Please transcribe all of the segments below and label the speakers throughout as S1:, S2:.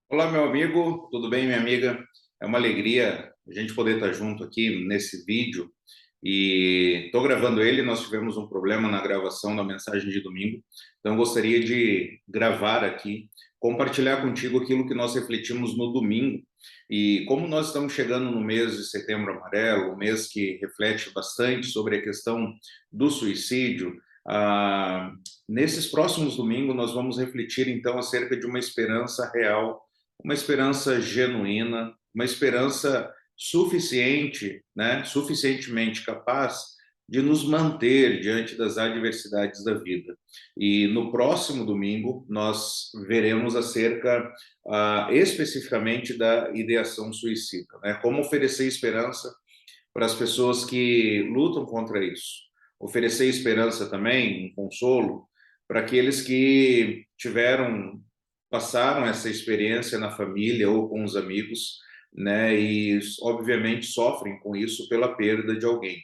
S1: Olá, meu amigo, tudo bem, minha amiga? É uma alegria a gente poder estar junto aqui nesse vídeo e estou gravando ele. Nós tivemos um problema na gravação da mensagem de domingo, então gostaria de gravar aqui, compartilhar contigo aquilo que nós refletimos no domingo. E como nós estamos chegando no mês de Setembro Amarelo, um mês que reflete bastante sobre a questão do suicídio. Nesses próximos domingos, nós vamos refletir então acerca de uma esperança real, uma esperança genuína, uma esperança suficiente, né, suficientemente capaz de nos manter diante das adversidades da vida. E no próximo domingo nós veremos acerca especificamente da ideação suicida, né? Como oferecer esperança para as pessoas que lutam contra isso. Oferecer esperança também, um consolo para aqueles que passaram essa experiência na família ou com os amigos, né? E obviamente sofrem com isso pela perda de alguém.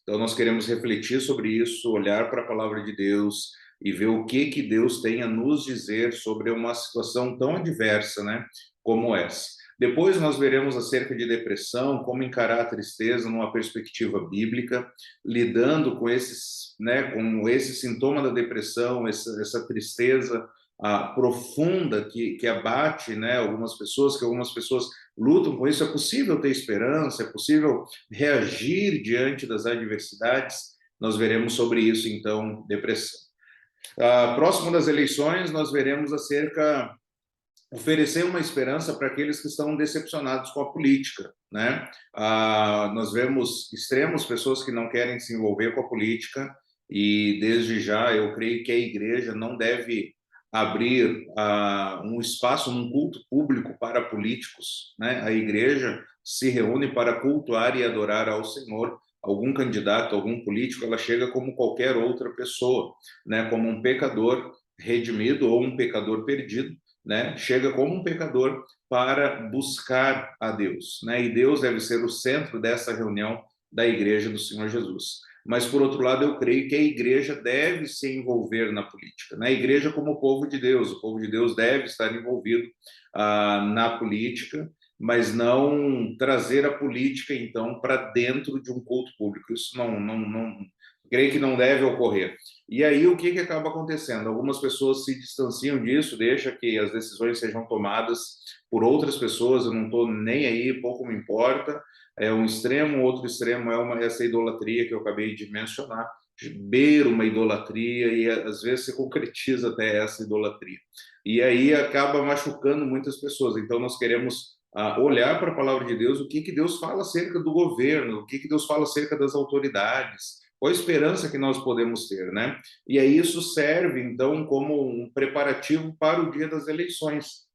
S1: Então nós queremos refletir sobre isso, olhar para a palavra de Deus e ver o que Deus tem a nos dizer sobre uma situação tão adversa, né, como essa. Depois nós veremos acerca de depressão, como encarar a tristeza numa perspectiva bíblica, lidando com esses, né, com esse sintoma da depressão, essa tristeza profunda que abate, né, algumas pessoas, que algumas pessoas lutam com isso. É possível ter esperança, é possível reagir diante das adversidades. Nós veremos sobre isso, então, depressão. Próximo das eleições, nós veremos oferecer uma esperança para aqueles que estão decepcionados com a política, né? Nós vemos extremos, pessoas que não querem se envolver com a política, e desde já eu creio que a igreja não deve abrir um espaço num culto público para políticos, né? A igreja se reúne para cultuar e adorar ao Senhor. Algum candidato, algum político, ela chega como qualquer outra pessoa, né? Como um pecador redimido ou um pecador perdido, né? Chega como um pecador para buscar a Deus, né? E Deus deve ser o centro dessa reunião da igreja do Senhor Jesus. Mas, por outro lado, eu creio que a igreja deve se envolver na política, né? A igreja como o povo de Deus deve estar envolvido na política, mas não trazer a política, então, para dentro de um culto público. Isso não creio que não deve ocorrer. E aí o que acaba acontecendo? Algumas pessoas se distanciam disso, deixa que as decisões sejam tomadas por outras pessoas. Eu não estou nem aí, pouco me importa. É um extremo, outro extremo é essa idolatria que eu acabei de mencionar, beira uma idolatria e às vezes se concretiza até essa idolatria. E aí acaba machucando muitas pessoas. Então nós queremos olhar para a palavra de Deus, o que Deus fala acerca do governo, o que Deus fala acerca das autoridades, qual a esperança que nós podemos ter, né? E aí isso serve, então, como um preparativo para o dia das eleições.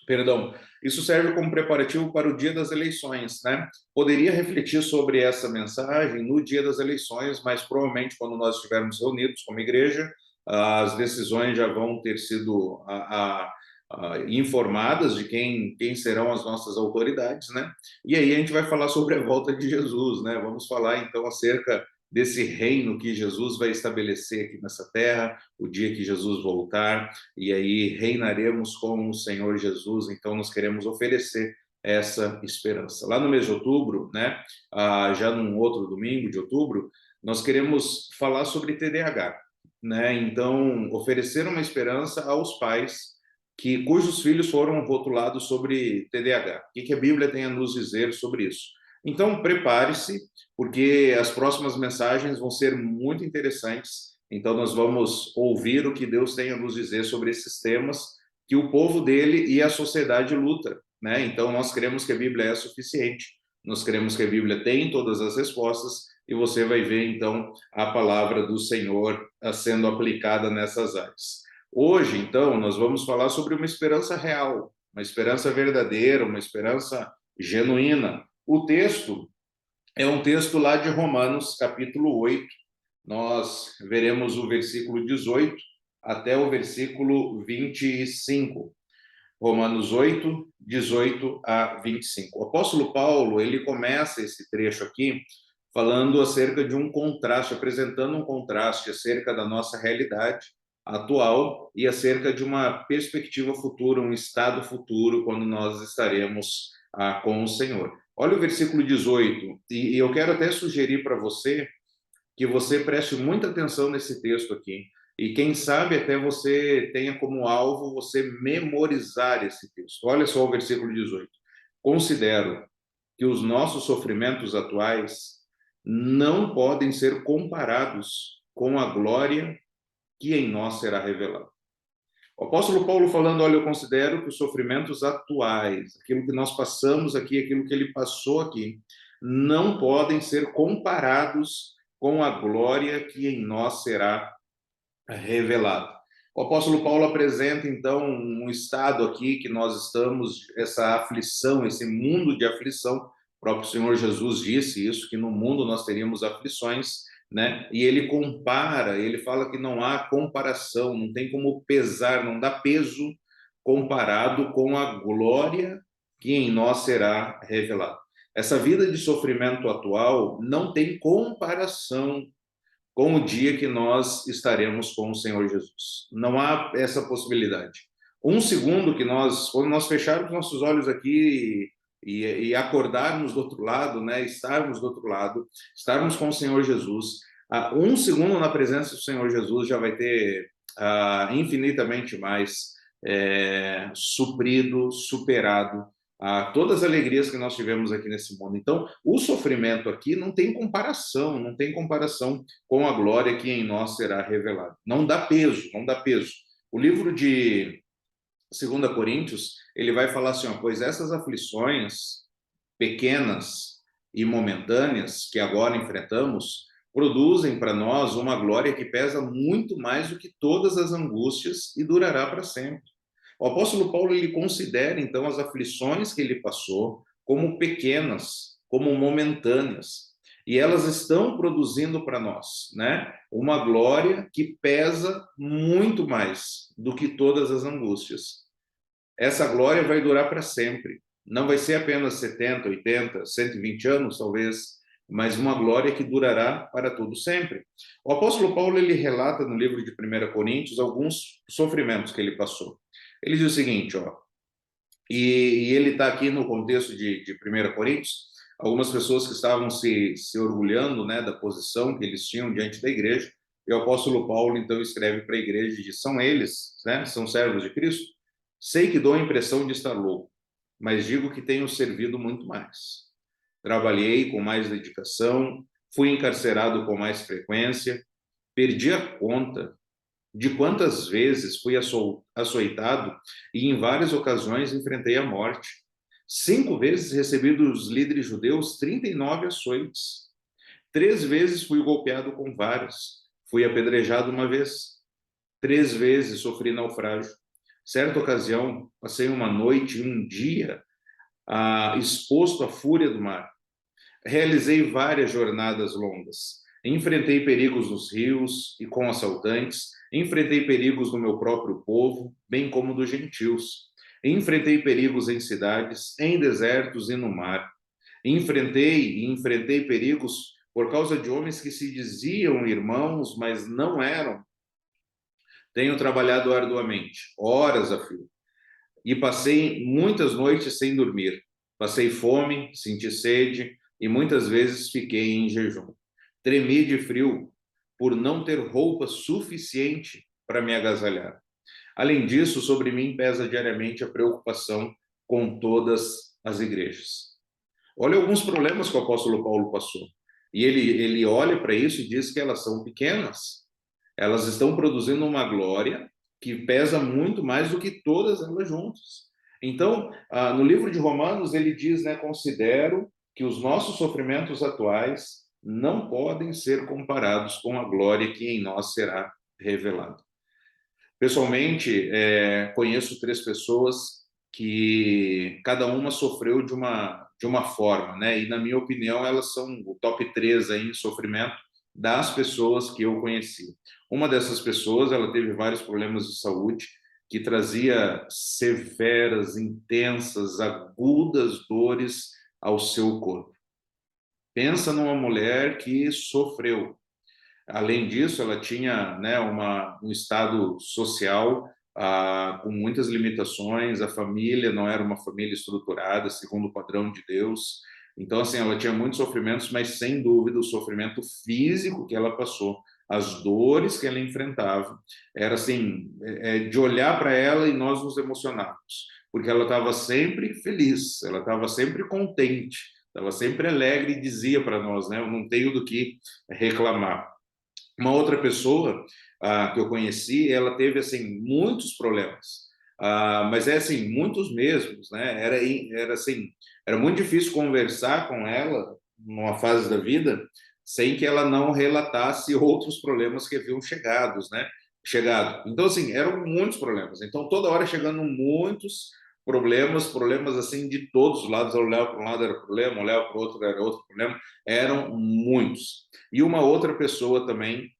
S1: Perdão, isso serve como preparativo para o dia das eleições, né? Poderia refletir sobre essa mensagem no dia das eleições, mas provavelmente quando nós estivermos reunidos como igreja, as decisões já vão ter sido informadas de quem serão as nossas autoridades, né? E aí a gente vai falar sobre a volta de Jesus, né? Vamos falar então acerca desse reino que Jesus vai estabelecer aqui nessa terra, o dia que Jesus voltar, e aí reinaremos com o Senhor Jesus. Então nós queremos oferecer essa esperança. Lá no mês de outubro, né, já num outro domingo de outubro, nós queremos falar sobre TDAH, né? Então oferecer uma esperança aos pais cujos filhos foram rotulados sobre TDAH. O que a Bíblia tem a nos dizer sobre isso? Então prepare-se, porque as próximas mensagens vão ser muito interessantes. Então, nós vamos ouvir o que Deus tem a nos dizer sobre esses temas que o povo dele e a sociedade luta, né? Então, nós cremos que a Bíblia é suficiente, nós cremos que a Bíblia tem todas as respostas, e você vai ver, então, a palavra do Senhor sendo aplicada nessas áreas. Hoje, então, nós vamos falar sobre uma esperança real, uma esperança verdadeira, uma esperança genuína. O texto é um texto lá de Romanos, capítulo 8. Nós veremos o versículo 18 até o versículo 25. Romanos 8, 18 a 25. O apóstolo Paulo, ele começa esse trecho aqui falando acerca de um contraste, apresentando um contraste acerca da nossa realidade atual e acerca de uma perspectiva futura, um estado futuro, quando nós estaremos com o Senhor. Olha o versículo 18, e eu quero até sugerir para você que você preste muita atenção nesse texto aqui, e quem sabe até você tenha como alvo você memorizar esse texto. Olha só o versículo 18. Considero que os nossos sofrimentos atuais não podem ser comparados com a glória que em nós será revelada. O apóstolo Paulo falando, olha, eu considero que os sofrimentos atuais, aquilo que nós passamos aqui, aquilo que ele passou aqui, não podem ser comparados com a glória que em nós será revelada. O apóstolo Paulo apresenta, então, um estado aqui que nós estamos, essa aflição, esse mundo de aflição. O próprio Senhor Jesus disse isso, que no mundo nós teríamos aflições, né? E ele compara, ele fala que não há comparação, não tem como pesar, não dá peso comparado com a glória que em nós será revelada. Essa vida de sofrimento atual não tem comparação com o dia que nós estaremos com o Senhor Jesus. Não há essa possibilidade. Um segundo que nós, quando nós fecharmos nossos olhos aqui e acordarmos do outro lado, né, estarmos do outro lado, estarmos com o Senhor Jesus, um segundo na presença do Senhor Jesus já vai ter infinitamente mais suprido, superado todas as alegrias que nós tivemos aqui nesse mundo. Então, o sofrimento aqui não tem comparação, não tem comparação com a glória que em nós será revelada. Não dá peso, não dá peso. O livro de 2 Coríntios, ele vai falar assim, ó, pois essas aflições pequenas e momentâneas que agora enfrentamos produzem para nós uma glória que pesa muito mais do que todas as angústias e durará para sempre. O apóstolo Paulo ele considera então as aflições que ele passou como pequenas, como momentâneas, e elas estão produzindo para nós, né, uma glória que pesa muito mais do que todas as angústias. Essa glória vai durar para sempre. Não vai ser apenas 70, 80, 120 anos, talvez, mas uma glória que durará para todo sempre. O apóstolo Paulo ele relata no livro de 1 Coríntios alguns sofrimentos que ele passou. Ele diz o seguinte, ó, e ele está aqui no contexto de 1 Coríntios, algumas pessoas que estavam se orgulhando, né, da posição que eles tinham diante da igreja, e o apóstolo Paulo, então, escreve para a igreja e diz, são eles, né, são servos de Cristo? Sei que dou a impressão de estar louco, mas digo que tenho servido muito mais. Trabalhei com mais dedicação, fui encarcerado com mais frequência, perdi a conta de quantas vezes fui açoitado e em várias ocasiões enfrentei a morte. 5 vezes recebi dos líderes judeus 39 açoites. 3 vezes fui golpeado com varas. Fui apedrejado uma vez. 3 vezes sofri naufrágio. Certa ocasião, passei uma noite e um dia exposto à fúria do mar. Realizei várias jornadas longas. Enfrentei perigos nos rios e com assaltantes. Enfrentei perigos no meu próprio povo, bem como dos gentios. Enfrentei perigos em cidades, em desertos e no mar. Enfrentei perigos por causa de homens que se diziam irmãos, mas não eram. Tenho trabalhado arduamente, horas a fio, e passei muitas noites sem dormir. Passei fome, senti sede e muitas vezes fiquei em jejum. Tremi de frio por não ter roupa suficiente para me agasalhar. Além disso, sobre mim pesa diariamente a preocupação com todas as igrejas. Olha alguns problemas que o apóstolo Paulo passou. E ele olha para isso e diz que elas são pequenas. Elas estão produzindo uma glória que pesa muito mais do que todas elas juntas. Então, no livro de Romanos, ele diz, né, considero que os nossos sofrimentos atuais não podem ser comparados com a glória que em nós será revelada. Pessoalmente, conheço 3 pessoas que cada uma sofreu de uma forma, né? E na minha opinião, elas são o top 3 aí em sofrimento das pessoas que eu conheci. Uma dessas pessoas, ela teve vários problemas de saúde que trazia severas, intensas, agudas dores ao seu corpo. Pensa numa mulher que sofreu. Além disso, ela tinha, né, um estado social com muitas limitações, a família não era uma família estruturada, segundo o padrão de Deus. Então, assim, ela tinha muitos sofrimentos, mas sem dúvida o sofrimento físico que ela passou, as dores que ela enfrentava, era assim, de olhar para ela e nós nos emocionarmos, porque ela estava sempre feliz, ela estava sempre contente, estava sempre alegre e dizia para nós, né, eu não tenho do que reclamar. Uma outra pessoa que eu conheci, ela teve assim muitos problemas, mas é assim muitos mesmos, né? Era assim, era muito difícil conversar com ela numa fase da vida sem que ela não relatasse outros problemas que haviam chegados, né? Chegado. Então assim, eram muitos problemas. Então toda hora chegando muitos problemas assim de todos os lados. Eu olhava para um lado era problema, olhava para o outro era outro problema. Eram muitos. E uma outra pessoa também,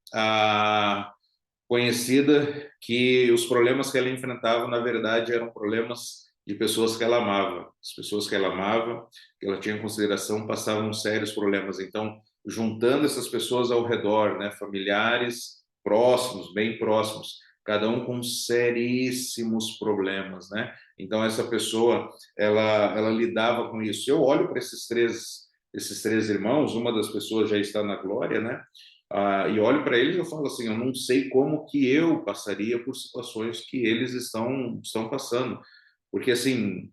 S1: conhecida, que os problemas que ela enfrentava, na verdade, eram problemas de pessoas que ela amava. As pessoas que ela amava, que ela tinha em consideração, passavam sérios problemas. Então, juntando essas pessoas ao redor, né, familiares próximos, bem próximos, cada um com seríssimos problemas, né? Então, essa pessoa, ela lidava com isso. Eu olho para esses três irmãos, uma das pessoas já está na glória, né? E olho para eles e eu falo assim, eu não sei como que eu passaria por situações que eles estão passando, porque assim,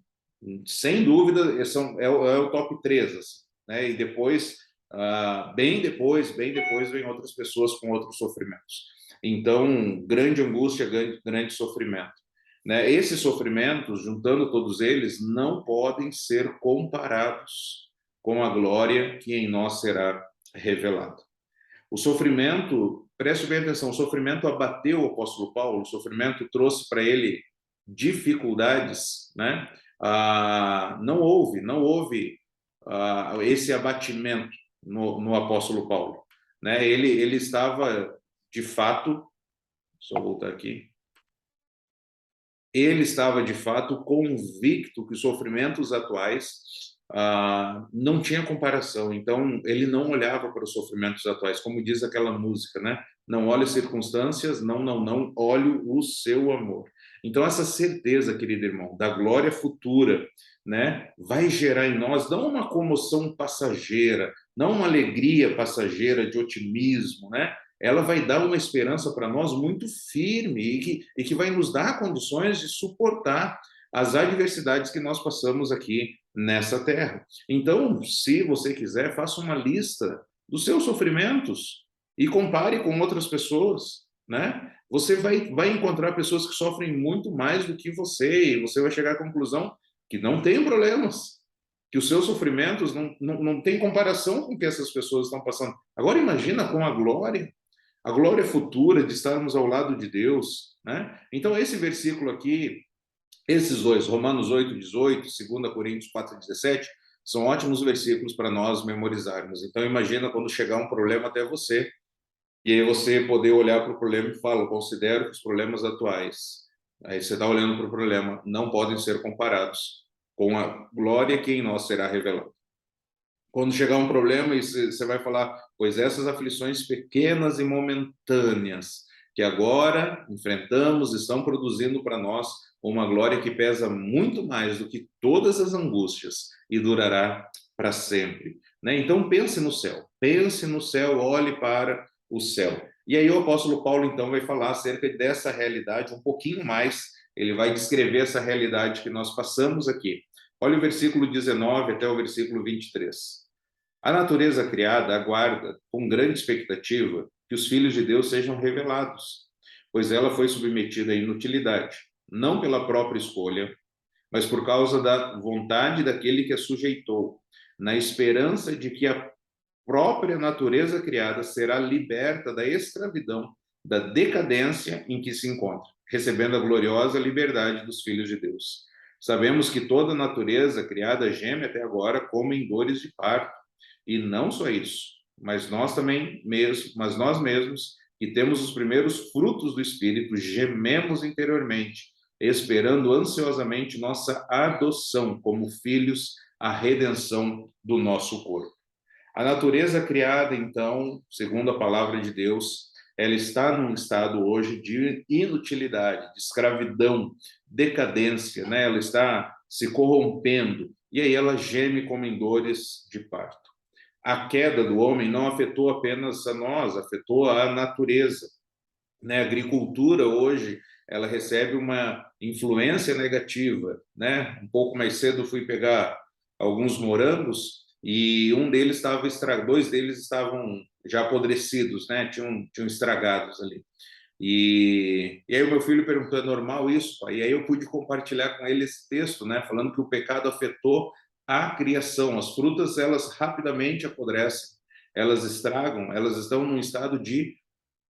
S1: sem dúvida, é o top 3, assim, né? E depois, bem depois, vem outras pessoas com outros sofrimentos. Então, grande angústia, grande sofrimento. Né? Esses sofrimentos, juntando todos eles, não podem ser comparados com a glória que em nós será revelada. O sofrimento, preste bem atenção, o sofrimento abateu o apóstolo Paulo, o sofrimento trouxe para ele dificuldades, né? Não houve esse abatimento no apóstolo Paulo, né? Ele estava, de fato, só voltar aqui, ele estava de fato convicto que os sofrimentos atuais não tinha comparação. Então ele não olhava para os sofrimentos atuais, como diz aquela música, né? Não olhe as circunstâncias, não, olhe o seu amor. Então essa certeza, querido irmão, da glória futura, né, vai gerar em nós não uma comoção passageira, não uma alegria passageira de otimismo, né? Ela vai dar uma esperança para nós muito firme e que vai nos dar condições de suportar as adversidades que nós passamos aqui nessa terra. Então, se você quiser, faça uma lista dos seus sofrimentos e compare com outras pessoas, né? Você vai encontrar pessoas que sofrem muito mais do que você e você vai chegar à conclusão que não tem problemas, que os seus sofrimentos não têm comparação com o que essas pessoas estão passando. Agora imagina com a glória futura de estarmos ao lado de Deus, né? Então esse versículo aqui, esses dois, Romanos 8:18, 2 Coríntios 4:17, são ótimos versículos para nós memorizarmos. Então imagina quando chegar um problema até você, e aí você poder olhar para o problema e falar, considero que os problemas atuais, aí você está olhando para o problema, não podem ser comparados com a glória que em nós será revelada. Quando chegar um problema, e você vai falar, pois essas aflições pequenas e momentâneas que agora enfrentamos estão produzindo para nós uma glória que pesa muito mais do que todas as angústias e durará para sempre. Né? Então pense no céu, olhe para o céu. E aí o apóstolo Paulo então vai falar acerca dessa realidade um pouquinho mais, ele vai descrever essa realidade que nós passamos aqui. Olha o versículo 19 até o versículo 23. A natureza criada aguarda, com grande expectativa, que os filhos de Deus sejam revelados, pois ela foi submetida à inutilidade, não pela própria escolha, mas por causa da vontade daquele que a sujeitou, na esperança de que a própria natureza criada será liberta da escravidão, da decadência em que se encontra, recebendo a gloriosa liberdade dos filhos de Deus. Sabemos que toda a natureza criada geme até agora como em dores de parto. E não só isso, mas nós mesmos, que temos os primeiros frutos do Espírito, gememos interiormente, esperando ansiosamente nossa adoção como filhos, a redenção do nosso corpo. A natureza criada, então, segundo a palavra de Deus, ela está num estado hoje de inutilidade, de escravidão, decadência, né? Ela está se corrompendo, e aí ela geme como em dores de parto. A queda do homem não afetou apenas a nós, afetou a natureza, né? A agricultura hoje, ela recebe uma influência negativa, né? Um pouco mais cedo fui pegar alguns morangos e um deles estava estragado, dois deles estavam já apodrecidos, né? Tinham estragados ali. E aí o meu filho perguntou, é normal isso, pai? E aí eu pude compartilhar com ele esse texto, né? Falando que o pecado afetou a criação. As frutas, elas rapidamente apodrecem, elas estragam, elas estão num estado de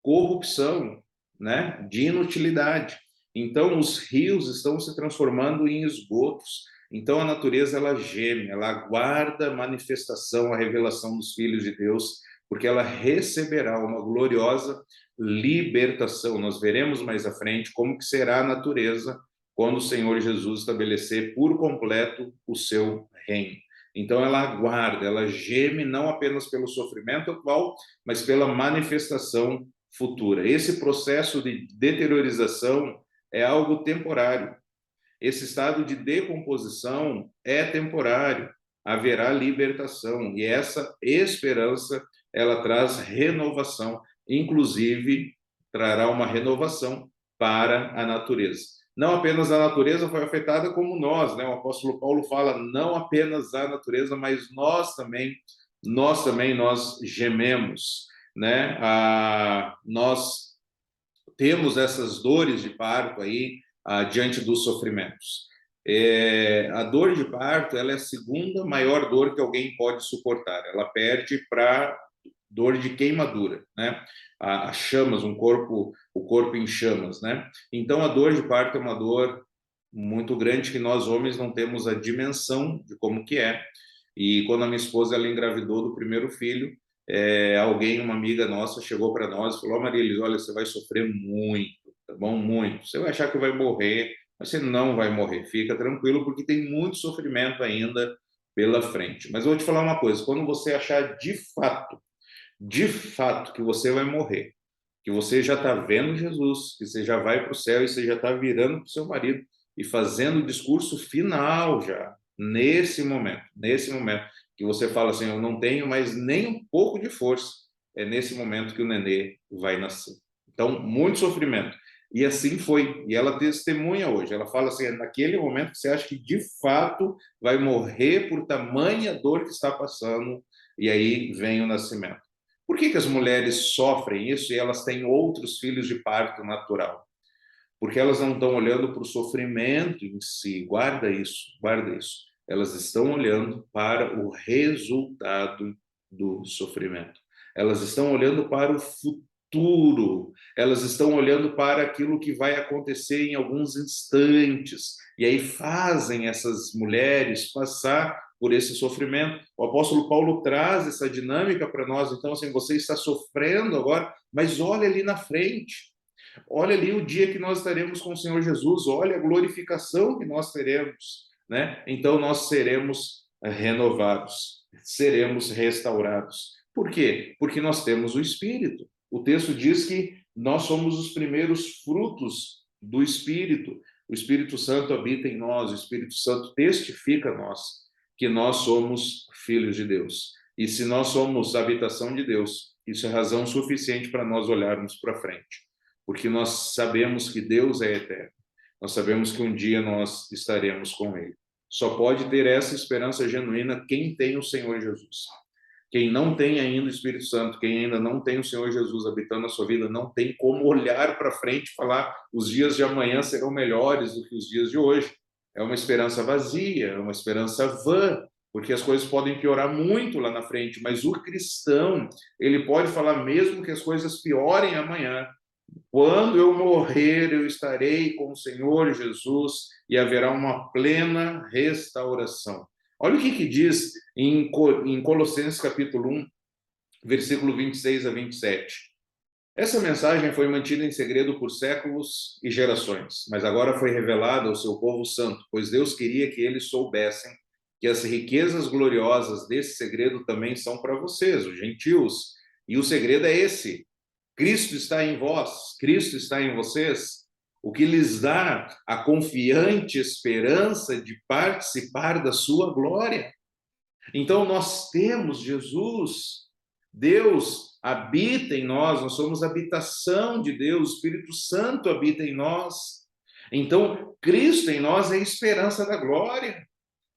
S1: corrupção, né? De inutilidade. Então, os rios estão se transformando em esgotos. Então, a natureza, ela geme, ela aguarda a manifestação, a revelação dos filhos de Deus, porque ela receberá uma gloriosa libertação. Nós veremos mais à frente como que será a natureza quando o Senhor Jesus estabelecer por completo o seu reino. Então, ela aguarda, ela geme não apenas pelo sofrimento atual, mas pela manifestação futura. Esse processo de deteriorização é algo temporário. Esse estado de decomposição é temporário. Haverá libertação e essa esperança ela traz renovação, inclusive trará uma renovação para a natureza. Não apenas a natureza foi afetada como nós, né? O apóstolo Paulo fala não apenas a natureza, mas nós gememos, né? Nós temos essas dores de parto aí diante dos sofrimentos. A dor de parto, ela é a segunda maior dor que alguém pode suportar. Ela perde para dor de queimadura, né? As chamas, o corpo em chamas, né? Então a dor de parto é uma dor muito grande que nós homens não temos a dimensão de como que é. E quando a minha esposa ela engravidou do primeiro filho, alguém, uma amiga nossa, chegou para nós e falou: oh, Marília, olha, você vai sofrer muito, tá bom? Muito. Você vai achar que vai morrer, mas você não vai morrer. Fica tranquilo, porque tem muito sofrimento ainda pela frente. Mas eu vou te falar uma coisa: quando você achar de fato, que você vai morrer, que você já está vendo Jesus, que você já vai para o céu e você já está virando para o seu marido e fazendo o discurso final já, nesse momento, que você fala assim, eu não tenho mais nem um pouco de força, é nesse momento que o nenê vai nascer. Então, muito sofrimento. E assim foi. E ela testemunha hoje. Ela fala assim, é naquele momento que você acha que de fato vai morrer por tamanha dor que está passando, e aí vem o nascimento. Por que as mulheres sofrem isso e elas têm outros filhos de parto natural? Porque elas não estão olhando para o sofrimento em si. Guarda isso, guarda isso. Elas estão olhando para o resultado do sofrimento. Elas estão olhando para o futuro. Elas estão olhando para aquilo que vai acontecer em alguns instantes. E aí fazem essas mulheres passar por esse sofrimento. O apóstolo Paulo traz essa dinâmica para nós. Então, assim, você está sofrendo agora, mas olha ali na frente. Olha ali o dia que nós estaremos com o Senhor Jesus, olha a glorificação que nós teremos, né? Então nós seremos renovados, seremos restaurados. Por quê? Porque nós temos o Espírito. O texto diz que nós somos os primeiros frutos do Espírito. O Espírito Santo habita em nós, o Espírito Santo testifica a nós que nós somos filhos de Deus. E se nós somos a habitação de Deus, isso é razão suficiente para nós olharmos para frente. Porque nós sabemos que Deus é eterno. Nós sabemos que um dia nós estaremos com Ele. Só pode ter essa esperança genuína quem tem o Senhor Jesus. Quem não tem ainda o Espírito Santo, quem ainda não tem o Senhor Jesus habitando na sua vida, não tem como olhar para frente e falar os dias de amanhã serão melhores do que os dias de hoje. É uma esperança vazia, é uma esperança vã, porque as coisas podem piorar muito lá na frente, mas o cristão, ele pode falar mesmo que as coisas piorem amanhã, quando eu morrer, eu estarei com o Senhor Jesus e haverá uma plena restauração. Olha o que diz em Colossenses capítulo 1, versículo 26 a 27. Essa mensagem foi mantida em segredo por séculos e gerações, mas agora foi revelada ao seu povo santo, pois Deus queria que eles soubessem que as riquezas gloriosas desse segredo também são para vocês, os gentios. E o segredo é esse: Cristo está em vós, Cristo está em vocês, o que lhes dá a confiante esperança de participar da sua glória. Então, nós temos Jesus, Deus habita em nós, nós somos habitação de Deus, o Espírito Santo habita em nós. Então, Cristo em nós é a esperança da glória.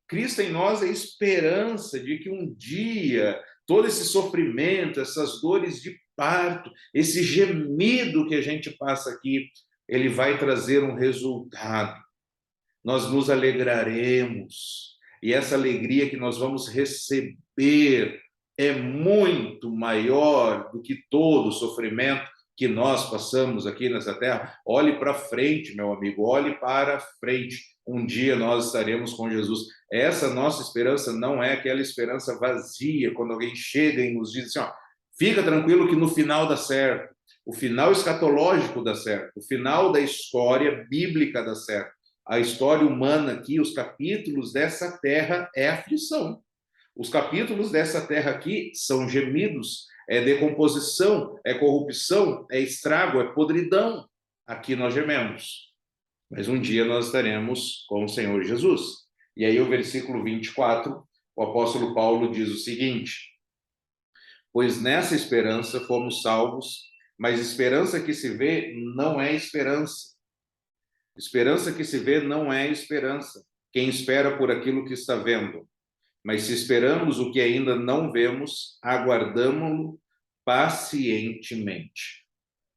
S1: Cristo em nós é a esperança de que um dia todo esse sofrimento, essas dores de parto, esse gemido que a gente passa aqui, ele vai trazer um resultado. Nós nos alegraremos, e essa alegria que nós vamos receber é muito maior do que todo o sofrimento que nós passamos aqui nessa terra. Olhe para frente, meu amigo, olhe para frente. Um dia nós estaremos com Jesus. Essa nossa esperança não é aquela esperança vazia, quando alguém chega e nos diz assim, ó, fica tranquilo que no final dá certo. O final escatológico dá certo. O final da história bíblica dá certo. A história humana aqui, os capítulos dessa terra é aflição. Os capítulos dessa terra aqui são gemidos, é decomposição, é corrupção, é estrago, é podridão. Aqui nós gememos. Mas um dia nós estaremos com o Senhor Jesus. E aí o versículo 24, o apóstolo Paulo diz o seguinte: pois nessa esperança fomos salvos, mas esperança que se vê não é esperança. Esperança que se vê não é esperança. Quem espera por aquilo que está vendo. Mas se esperamos o que ainda não vemos, aguardamo-lo pacientemente.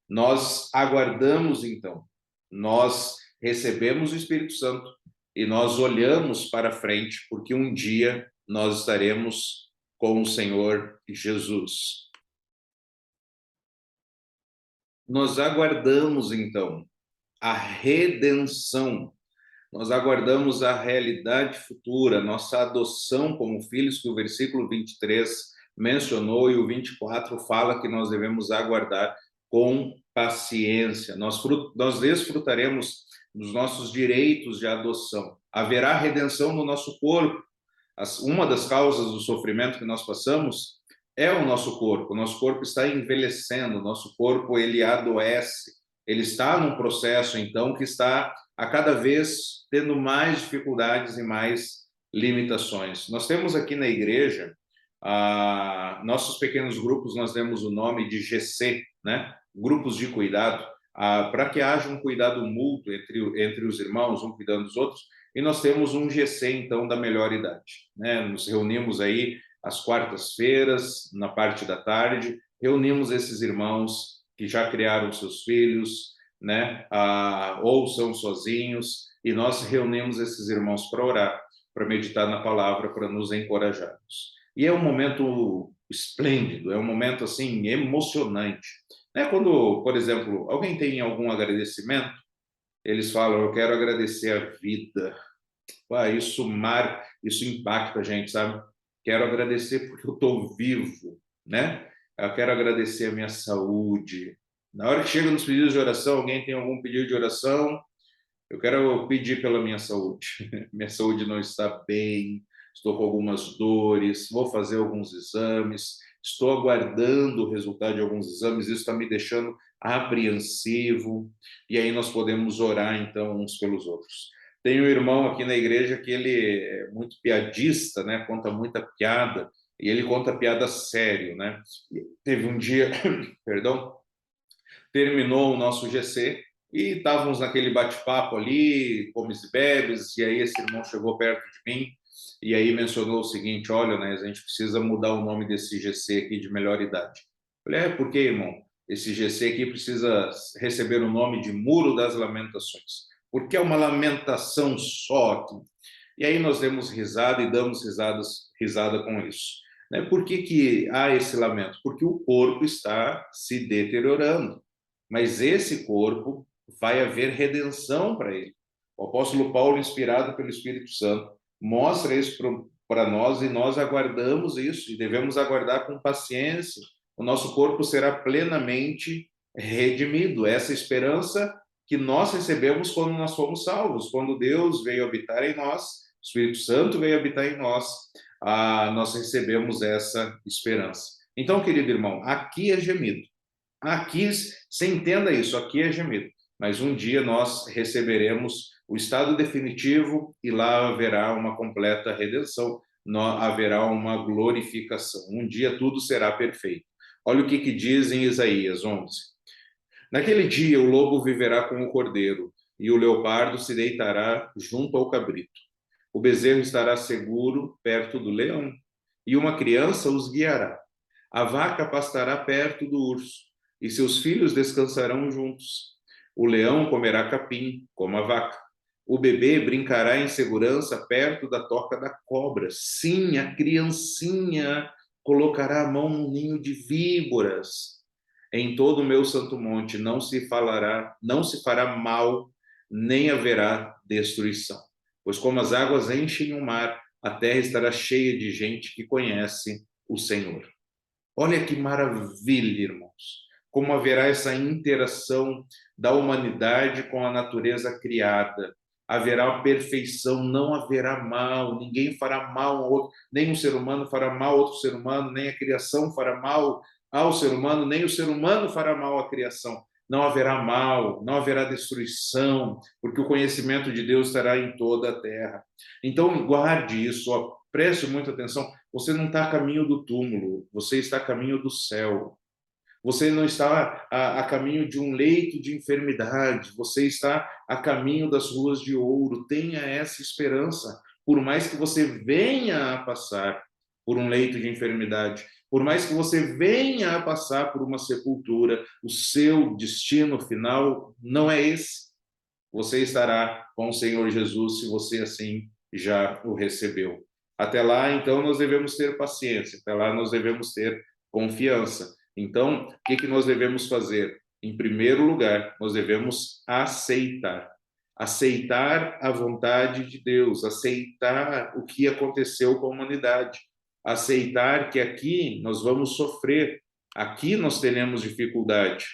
S1: Nós aguardamos, então. Nós recebemos o Espírito Santo e nós olhamos para frente, porque um dia nós estaremos com o Senhor Jesus. Nós aguardamos, então, a redenção. Nós aguardamos a realidade futura, nossa adoção como filhos, que o versículo 23 mencionou, e o 24 fala que nós devemos aguardar com paciência. Nós desfrutaremos dos nossos direitos de adoção. Haverá redenção no nosso corpo. Uma das causas do sofrimento que nós passamos é o nosso corpo. O nosso corpo está envelhecendo, o nosso corpo ele adoece. Ele está num processo, então, que está a cada vez tendo mais dificuldades e mais limitações. Nós temos aqui na igreja, nossos pequenos grupos, nós demos o nome de GC, né? Grupos de cuidado, para que haja um cuidado mútuo entre os irmãos, um cuidando dos outros, e nós temos um GC, então, da melhor idade, né? Nos reunimos aí às quartas-feiras, na parte da tarde, reunimos esses irmãos que já criaram seus filhos, né? Ou são sozinhos, e nós reunimos esses irmãos para orar, para meditar na palavra, para nos encorajarmos. E é um momento esplêndido, é um momento assim emocionante, né? Quando, por exemplo, alguém tem algum agradecimento, eles falam: eu quero agradecer a vida. Isso impacta a gente, sabe? Quero agradecer porque eu estou vivo, né? Eu quero agradecer a minha saúde. Na hora que chega nos pedidos de oração, alguém tem algum pedido de oração, eu quero pedir pela minha saúde. Minha saúde não está bem, estou com algumas dores, vou fazer alguns exames, estou aguardando o resultado de alguns exames, isso está me deixando apreensivo, e aí nós podemos orar, então, uns pelos outros. Tem um irmão aqui na igreja que ele é muito piadista, né? Conta muita piada, e ele conta piada sério, né? Teve um dia, perdão, terminou o nosso GC e estávamos naquele bate-papo ali, comes e bebes, e aí esse irmão chegou perto de mim e aí mencionou o seguinte: olha, né, a gente precisa mudar o nome desse GC aqui de melhor idade. Eu falei: por quê, irmão? Esse GC aqui precisa receber o nome de Muro das Lamentações, porque é uma lamentação só aqui. E aí nós demos risada e damos risada com isso. Né? Por que há esse lamento? Porque o corpo está se deteriorando. Mas esse corpo vai haver redenção para ele. O apóstolo Paulo, inspirado pelo Espírito Santo, mostra isso para nós e nós aguardamos isso e devemos aguardar com paciência. O nosso corpo será plenamente redimido. Essa esperança que nós recebemos quando nós fomos salvos, quando Deus veio habitar em nós, Espírito Santo veio habitar em nós, nós recebemos essa esperança. Então, querido irmão, aqui é gemido. Aqui, você entenda isso, aqui é gemido. Mas um dia nós receberemos o estado definitivo e lá haverá uma completa redenção, haverá uma glorificação. Um dia tudo será perfeito. Olha o que diz em Isaías 11. Naquele dia o lobo viverá com o cordeiro e o leopardo se deitará junto ao cabrito. O bezerro estará seguro perto do leão e uma criança os guiará. A vaca pastará perto do urso e seus filhos descansarão juntos. O leão comerá capim, como a vaca. O bebê brincará em segurança perto da toca da cobra. Sim, a criancinha colocará a mão num ninho de víboras. Em todo o meu santo monte não se fará mal, nem haverá destruição. Pois como as águas enchem o mar, a terra estará cheia de gente que conhece o Senhor. Olha que maravilha, irmãos. Como haverá essa interação da humanidade com a natureza criada. Haverá perfeição, não haverá mal, ninguém fará mal ao outro, nem um ser humano fará mal a outro ser humano, nem a criação fará mal ao ser humano, nem o ser humano fará mal à criação. Não haverá mal, não haverá destruição, porque o conhecimento de Deus estará em toda a terra. Então, guarde isso, ó, preste muita atenção. Você não está a caminho do túmulo, você está a caminho do céu. Você não está a caminho de um leito de enfermidade, você está a caminho das ruas de ouro. Tenha essa esperança, por mais que você venha a passar por um leito de enfermidade, por mais que você venha a passar por uma sepultura, o seu destino final não é esse. Você estará com o Senhor Jesus se você assim já o recebeu. Até lá, então, nós devemos ter paciência, até lá nós devemos ter confiança. Então, o que nós devemos fazer? Em primeiro lugar, nós devemos aceitar. Aceitar a vontade de Deus, aceitar o que aconteceu com a humanidade, aceitar que aqui nós vamos sofrer, aqui nós teremos dificuldade.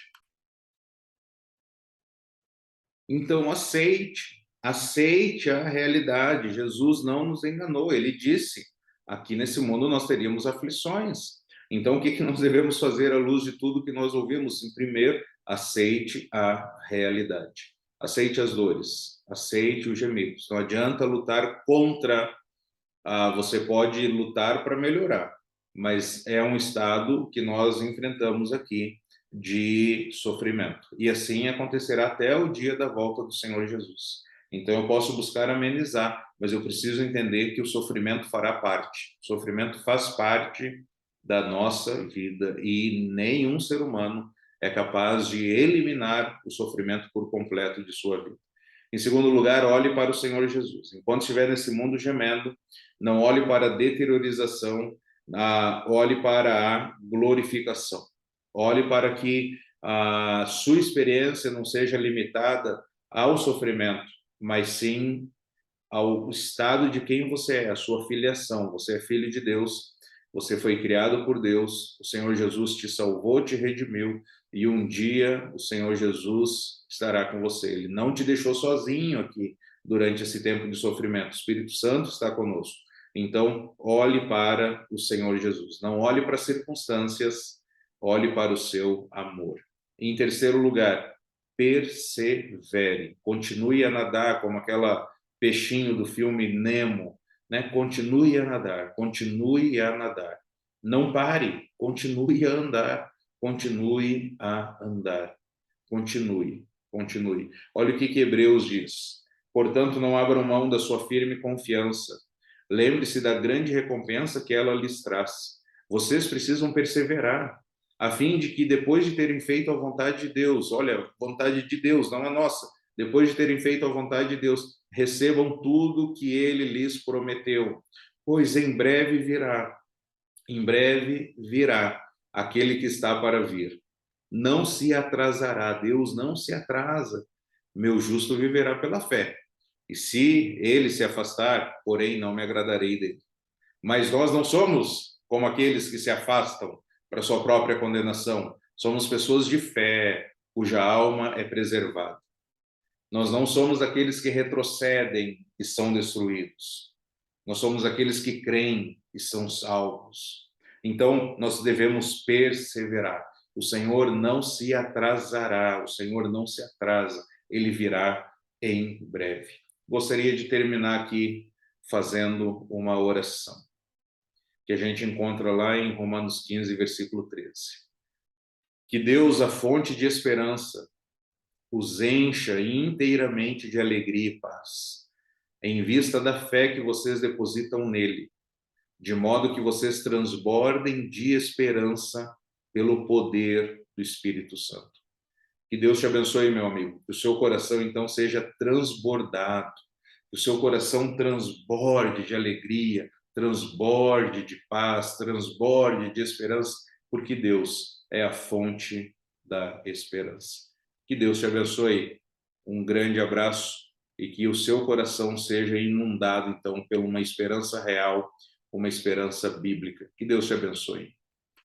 S1: Então, aceite a realidade. Jesus não nos enganou, ele disse, aqui nesse mundo nós teríamos aflições. Então, o que nós devemos fazer à luz de tudo que nós ouvimos? Em primeiro, aceite a realidade. Aceite as dores, aceite os gemidos. Não adianta lutar contra, você pode lutar para melhorar, mas é um estado que nós enfrentamos aqui de sofrimento. E assim acontecerá até o dia da volta do Senhor Jesus. Então eu posso buscar amenizar, mas eu preciso entender que o sofrimento fará parte. O sofrimento faz parte da nossa vida e nenhum ser humano é capaz de eliminar o sofrimento por completo de sua vida. Em segundo lugar, olhe para o Senhor Jesus. Enquanto estiver nesse mundo gemendo, não olhe para a deteriorização, olhe para a glorificação. Olhe para que a sua experiência não seja limitada ao sofrimento, mas sim ao estado de quem você é, a sua filiação. Você é filho de Deus, você foi criado por Deus, o Senhor Jesus te salvou, te redimiu, e um dia o Senhor Jesus estará com você. Ele não te deixou sozinho aqui durante esse tempo de sofrimento. O Espírito Santo está conosco. Então, olhe para o Senhor Jesus. Não olhe para as circunstâncias, olhe para o seu amor. Em terceiro lugar, persevere. Continue a nadar como aquela peixinho do filme Nemo, né? Continue a nadar, continue a nadar. Não pare, continue a andar, continue a andar. Continue. Olha o que Hebreus diz. Portanto, não abram mão da sua firme confiança. Lembre-se da grande recompensa que ela lhes traz. Vocês precisam perseverar, a fim de que, depois de terem feito a vontade de Deus, olha, vontade de Deus, não a nossa, depois de terem feito a vontade de Deus, recebam tudo que ele lhes prometeu. Pois em breve virá aquele que está para vir. Não se atrasará, Deus não se atrasa. Meu justo viverá pela fé. E se ele se afastar, porém não me agradarei dele. Mas nós não somos como aqueles que se afastam para sua própria condenação. Somos pessoas de fé, cuja alma é preservada. Nós não somos aqueles que retrocedem e são destruídos. Nós somos aqueles que creem e são salvos. Então, nós devemos perseverar. O Senhor não se atrasará, o Senhor não se atrasa, ele virá em breve. Gostaria de terminar aqui fazendo uma oração, que a gente encontra lá em Romanos 15, versículo 13. Que Deus, a fonte de esperança, os encha inteiramente de alegria e paz, em vista da fé que vocês depositam nele, de modo que vocês transbordem de esperança pelo poder do Espírito Santo. Que Deus te abençoe, meu amigo. Que o seu coração, então, seja transbordado. Que o seu coração transborde de alegria, transborde de paz, transborde de esperança, porque Deus é a fonte da esperança. Que Deus te abençoe. Um grande abraço e que o seu coração seja inundado, então, por uma esperança real, uma esperança bíblica. Que Deus te abençoe.